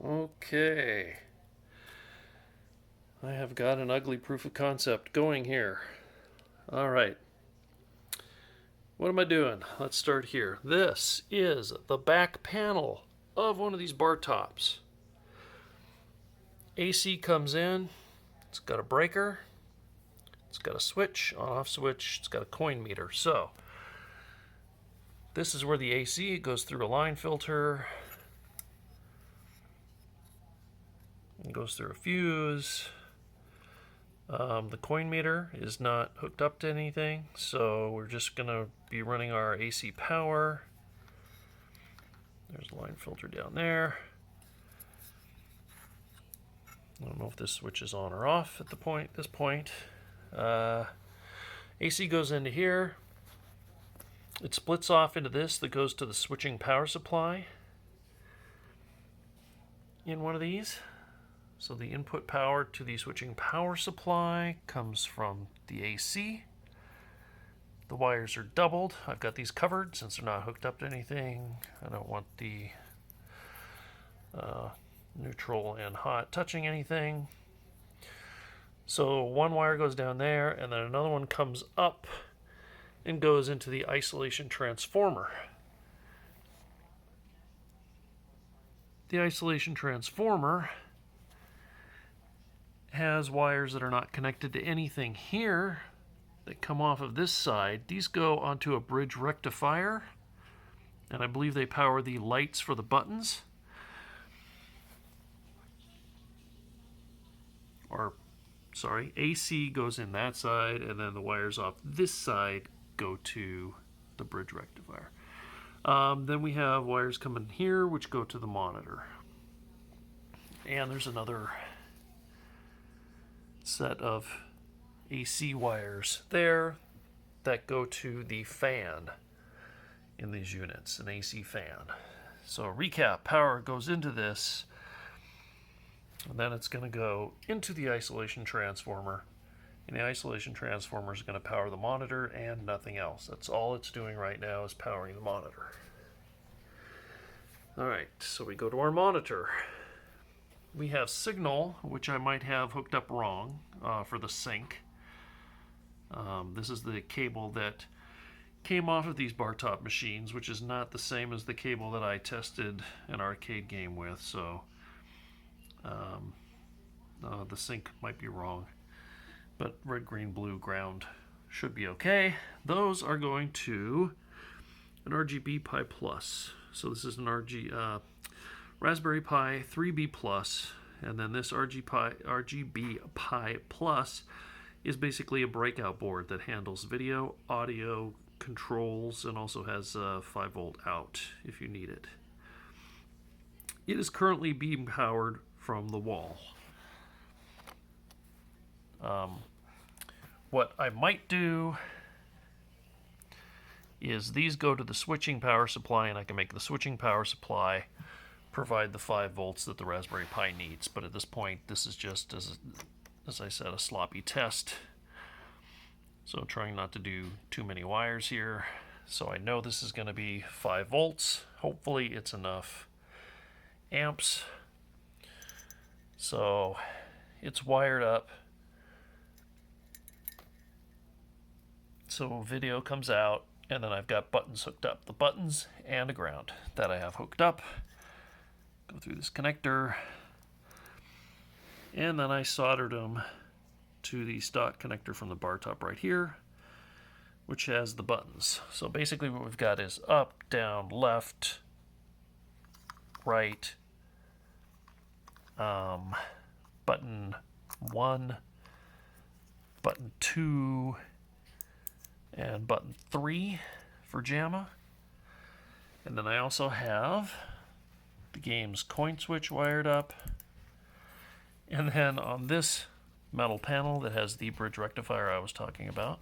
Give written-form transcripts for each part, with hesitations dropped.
Okay. I have got an ugly proof of concept going here. Alright. What am I doing? Let's start here. This is the back panel of one of these bar tops. AC comes in. It's got a breaker. It's got a switch, on-off switch. It's got a coin meter. So, this is where the AC goes through a line filter. It goes through a fuse. The coin meter is not hooked up to anything, so we're just going to be running our AC power. There's a line filter down there. I don't know if this switch is on or off at this point. AC goes into here. It splits off into this that goes to the switching power supply in one of these. So the input power to the switching power supply comes from the AC. The wires are doubled. I've got these covered since they're not hooked up to anything. I don't want the neutral and hot touching anything. So one wire goes down there, and then another one comes up and goes into the isolation transformer. The isolation transformer has wires that are not connected to anything here that come off of this side. These go onto a bridge rectifier, and I believe they power the lights for the buttons. AC goes in that side, and then the wires off this side go to the bridge rectifier. Then we have wires coming here, which go to the monitor. And there's another set of AC wires there that go to the fan in these units, an AC fan. So recap, power goes into this, and then it's going to go into the isolation transformer, and the isolation transformer is going to power the monitor and nothing else. That's all it's doing right now, is powering the monitor. Alright, so we go to our monitor. We have signal, which I might have hooked up wrong for the sync. This is the cable that came off of these bar top machines, which is not the same as the cable that I tested an arcade game with, so the sync might be wrong. But red, green, blue, ground should be okay. Those are going to an RGB-Pi Plus. So this is an Raspberry Pi 3B Plus, and then this RGB-Pi Plus is basically a breakout board that handles video, audio, controls, and also has a 5-volt out if you need it. It is currently being powered from the wall. What I might do is these go to the switching power supply, and I can make the switching power supply provide the 5 volts that the Raspberry Pi needs. But at this point, this is just, as I said, a sloppy test. So I'm trying not to do too many wires here. So I know this is going to be 5 volts. Hopefully it's enough amps. So it's wired up. So video comes out, and then I've got buttons hooked up. The buttons and a ground that I have hooked up. Go through this connector, and then I soldered them to the stock connector from the bar top right here, which has the buttons. So basically what we've got is up, down, left, right, button 1, button 2, and button 3 for JAMA. And then I also have the game's coin switch wired up. And then on this metal panel that has the bridge rectifier I was talking about,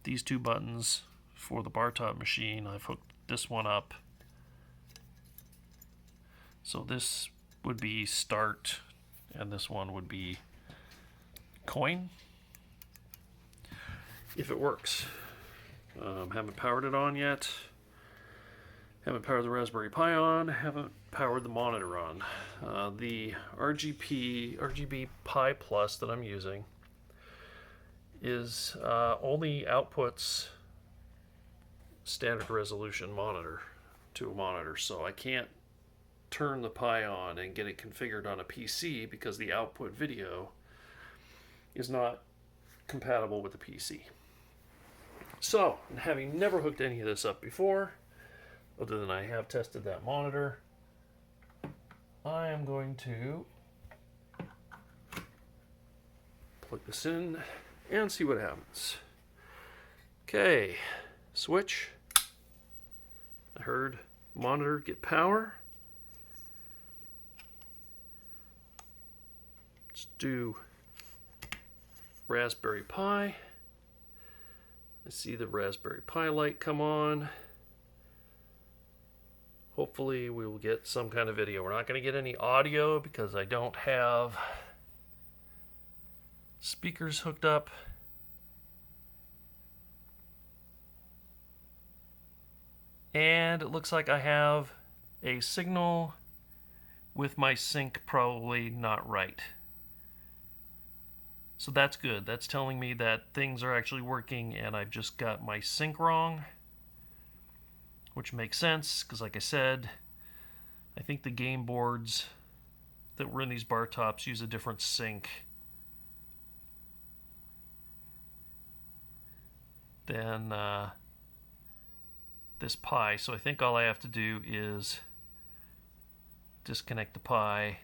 these 2 buttons for the bar top machine, I've hooked this one up. So this would be start, and this one would be coin, if it works. Haven't powered it on yet. Haven't powered the Raspberry Pi on, haven't powered the monitor on. The RGB-Pi Plus that I'm using is only outputs standard resolution monitor to a monitor, so I can't turn the Pi on and get it configured on a PC because the output video is not compatible with the PC. So, having never hooked any of this up before, other than I have tested that monitor, I am going to plug this in and see what happens. Okay, switch. I heard monitor get power. Let's do Raspberry Pi. I see the Raspberry Pi light come on. Hopefully we will get some kind of video. We're not going to get any audio because I don't have speakers hooked up. And it looks like I have a signal with my sync probably not right. So that's good. That's telling me that things are actually working and I've just got my sync wrong, which makes sense because, like I said, I think the game boards that were in these bar tops use a different sync than this Pi. So I think all I have to do is disconnect the Pi,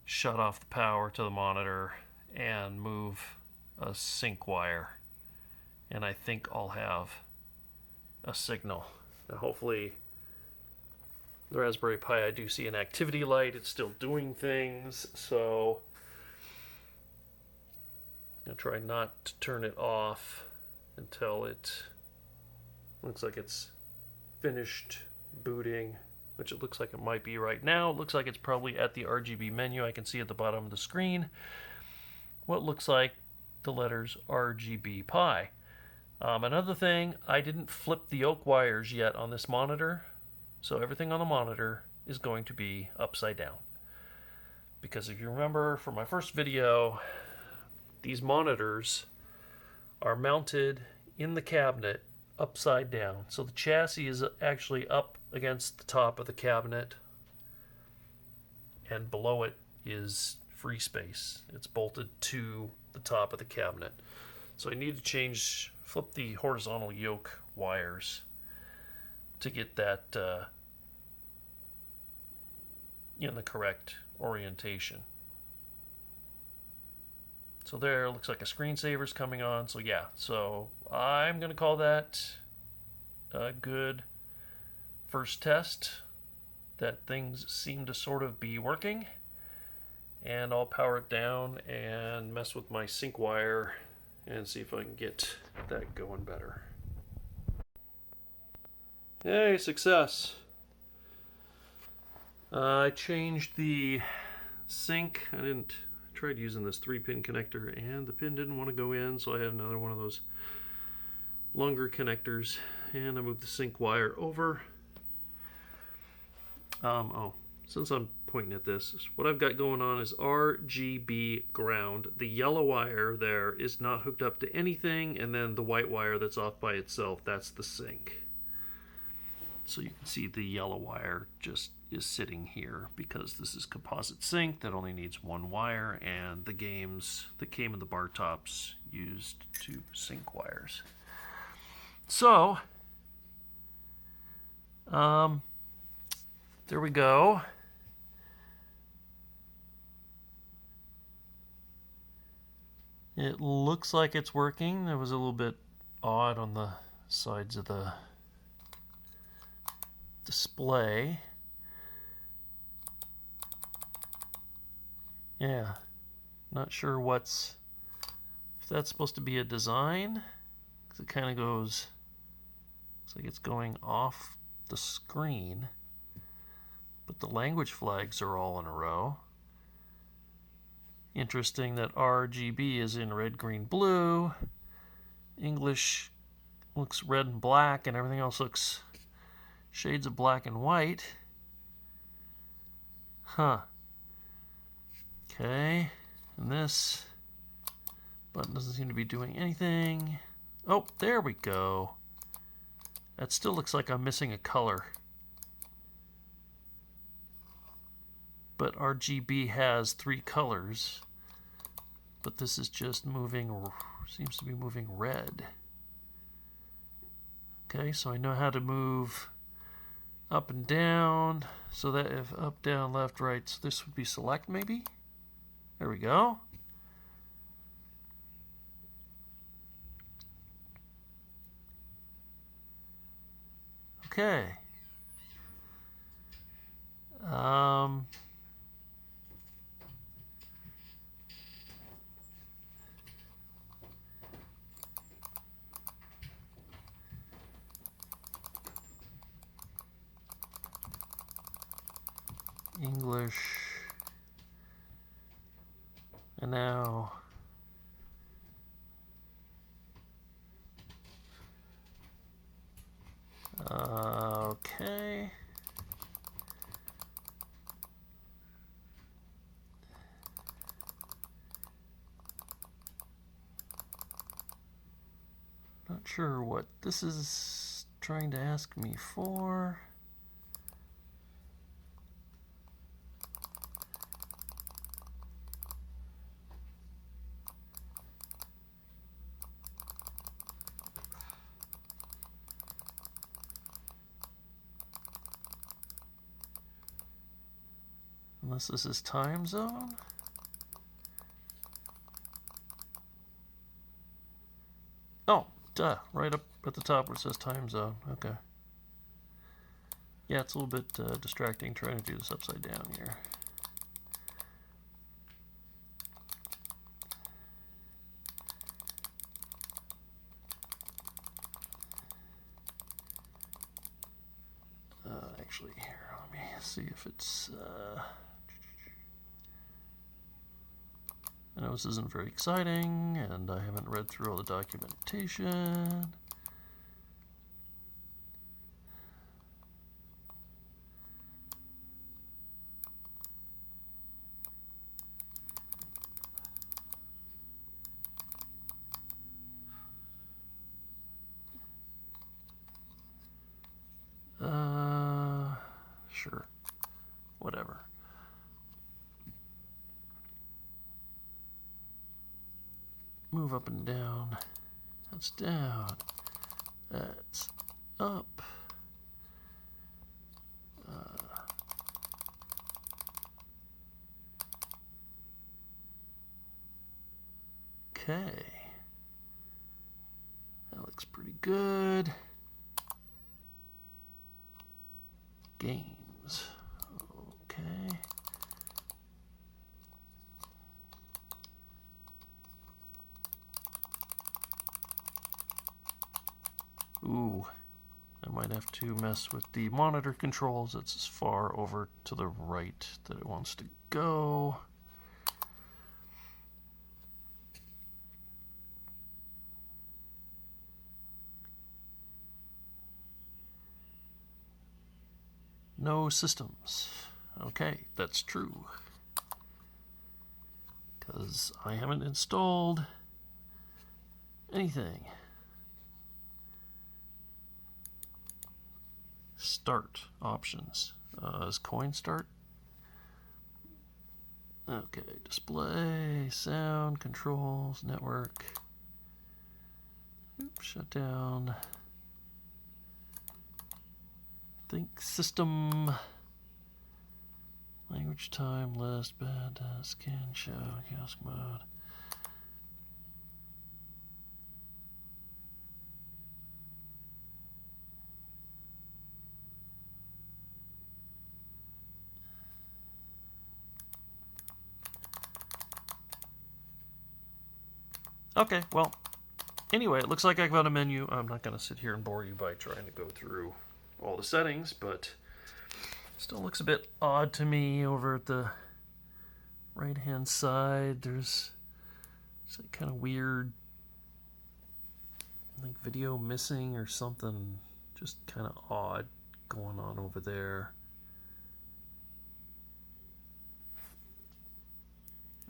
shut off the power to the monitor, and move a sync wire. And I think I'll have a signal. Now hopefully the Raspberry Pi, I do see an activity light. It's still doing things, so I'm going to try not to turn it off until it looks like it's finished booting, which it looks like it might be right now. It looks like it's probably at the RGB menu. I can see at the bottom of the screen what looks like the letters RGB-Pi. Another thing, I didn't flip the yoke wires yet on this monitor, so everything on the monitor is going to be upside down. Because if you remember from my first video, these monitors are mounted in the cabinet upside down. So the chassis is actually up against the top of the cabinet, and below it is free space. It's bolted to the top of the cabinet. So I need to flip the horizontal yoke wires to get that in the correct orientation. So there, looks like a screensaver's coming on. So yeah, so I'm going to call that a good first test that things seem to sort of be working. And I'll power it down and mess with my sync wire and see if I can get that going better. Hey, success! I changed the sync. I tried using this 3-pin connector and the pin didn't want to go in, so I had another one of those longer connectors, and I moved the sync wire over. Since I'm pointing at this, what I've got going on is RGB ground. The yellow wire there is not hooked up to anything, and then the white wire that's off by itself, that's the sync. So you can see the yellow wire just is sitting here because this is composite sync that only needs one wire, and the games that came in the bar tops used 2 sync wires. So, there we go. It looks like it's working. It was a little bit odd on the sides of the display. Yeah, not sure if that's supposed to be a design, because it kind of goes, looks like it's going off the screen, but the language flags are all in a row. Interesting that RGB is in red, green, blue. English looks red and black, and everything else looks shades of black and white. Huh. Okay. And this button doesn't seem to be doing anything. Oh, there we go. That still looks like I'm missing a color. But RGB has 3 colors. But this is just moving, seems to be moving red. Okay, so I know how to move up and down. So that if up, down, left, right, so this would be select maybe? There we go. Okay. English. And now okay. Not sure what this is trying to ask me for. Unless this is time zone. Oh, duh, right up at the top where it says time zone. Okay. Yeah, it's a little bit distracting trying to do this upside down here. Actually, here, let me see if it's... I know this isn't very exciting, and I haven't read through all the documentation. Sure. Whatever. Move up and down. That's down. That's up. Okay. That looks pretty good. Games. Okay. Ooh, I might have to mess with the monitor controls. It's as far over to the right that it wants to go. No systems. Okay, that's true. Because I haven't installed anything. Start options. Is coin start? Okay, display, sound, controls, network. Oops, shut down. Think system. Language, time, list, bed, scan, show, kiosk mode. Okay, well, anyway, it looks like I got a menu. I'm not going to sit here and bore you by trying to go through all the settings, but still looks a bit odd to me over at the right-hand side. There's like kind of weird, like video missing or something, just kind of odd going on over there.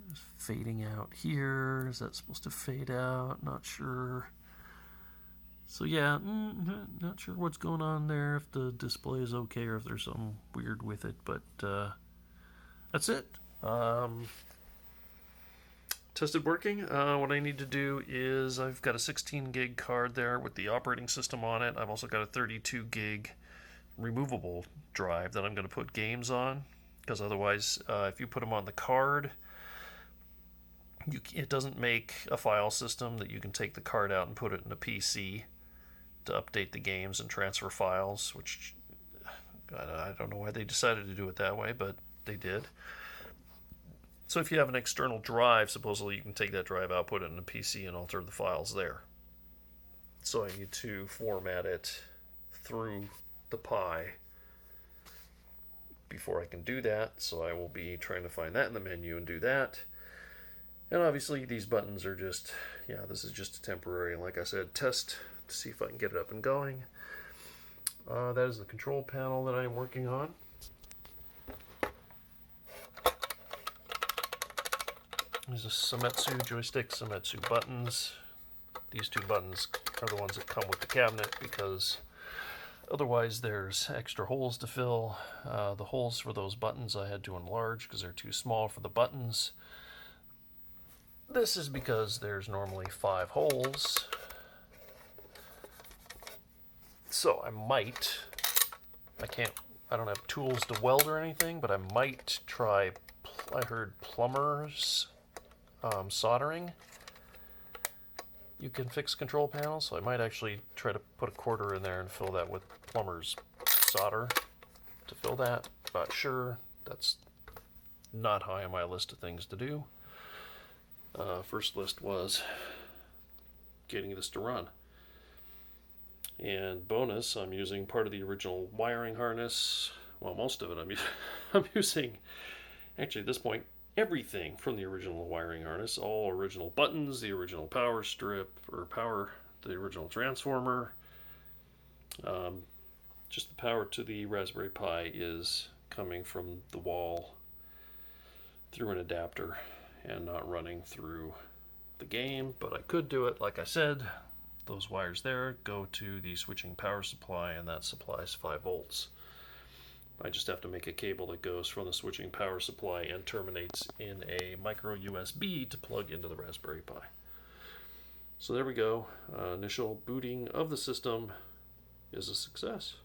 It's fading out here. Is that supposed to fade out? Not sure. So yeah, not sure what's going on there, if the display is okay or if there's something weird with it, but that's it. Tested working. What I need to do is I've got a 16 gig card there with the operating system on it. I've also got a 32 gig removable drive that I'm going to put games on, because otherwise if you put them on the card, it doesn't make a file system that you can take the card out and put it in a PC to update the games and transfer files, which I don't know why they decided to do it that way, but they did. So if you have an external drive, supposedly you can take that drive out, put it in a PC, and alter the files there. So I need to format it through the Pi before I can do that. So I will be trying to find that in the menu and do that. And obviously these buttons are just, this is just a temporary, like I said, test to see if I can get it up and going. That is the control panel that I'm working on. There's a Seimitsu joystick, Seimitsu buttons. These two buttons are the ones that come with the cabinet, because otherwise there's extra holes to fill. The holes for those buttons I had to enlarge because they're too small for the buttons. This is because there's normally 5 holes. So I don't have tools to weld or anything, but I might try, I heard plumbers soldering. You can fix control panels, so I might actually try to put a quarter in there and fill that with plumber's solder to fill that. Not sure. That's not high on my list of things to do. First list was getting this to run. And bonus, I'm using part of the original wiring harness. Well, most of it I'm using, actually at this point, everything from the original wiring harness. All original buttons, the original power strip, the original transformer. Just the power to the Raspberry Pi is coming from the wall through an adapter and not running through the game, but I could do it. Like I said, those wires there go to the switching power supply, and that supplies 5 volts. I just have to make a cable that goes from the switching power supply and terminates in a micro USB to plug into the Raspberry Pi. So there we go. Initial booting of the system is a success.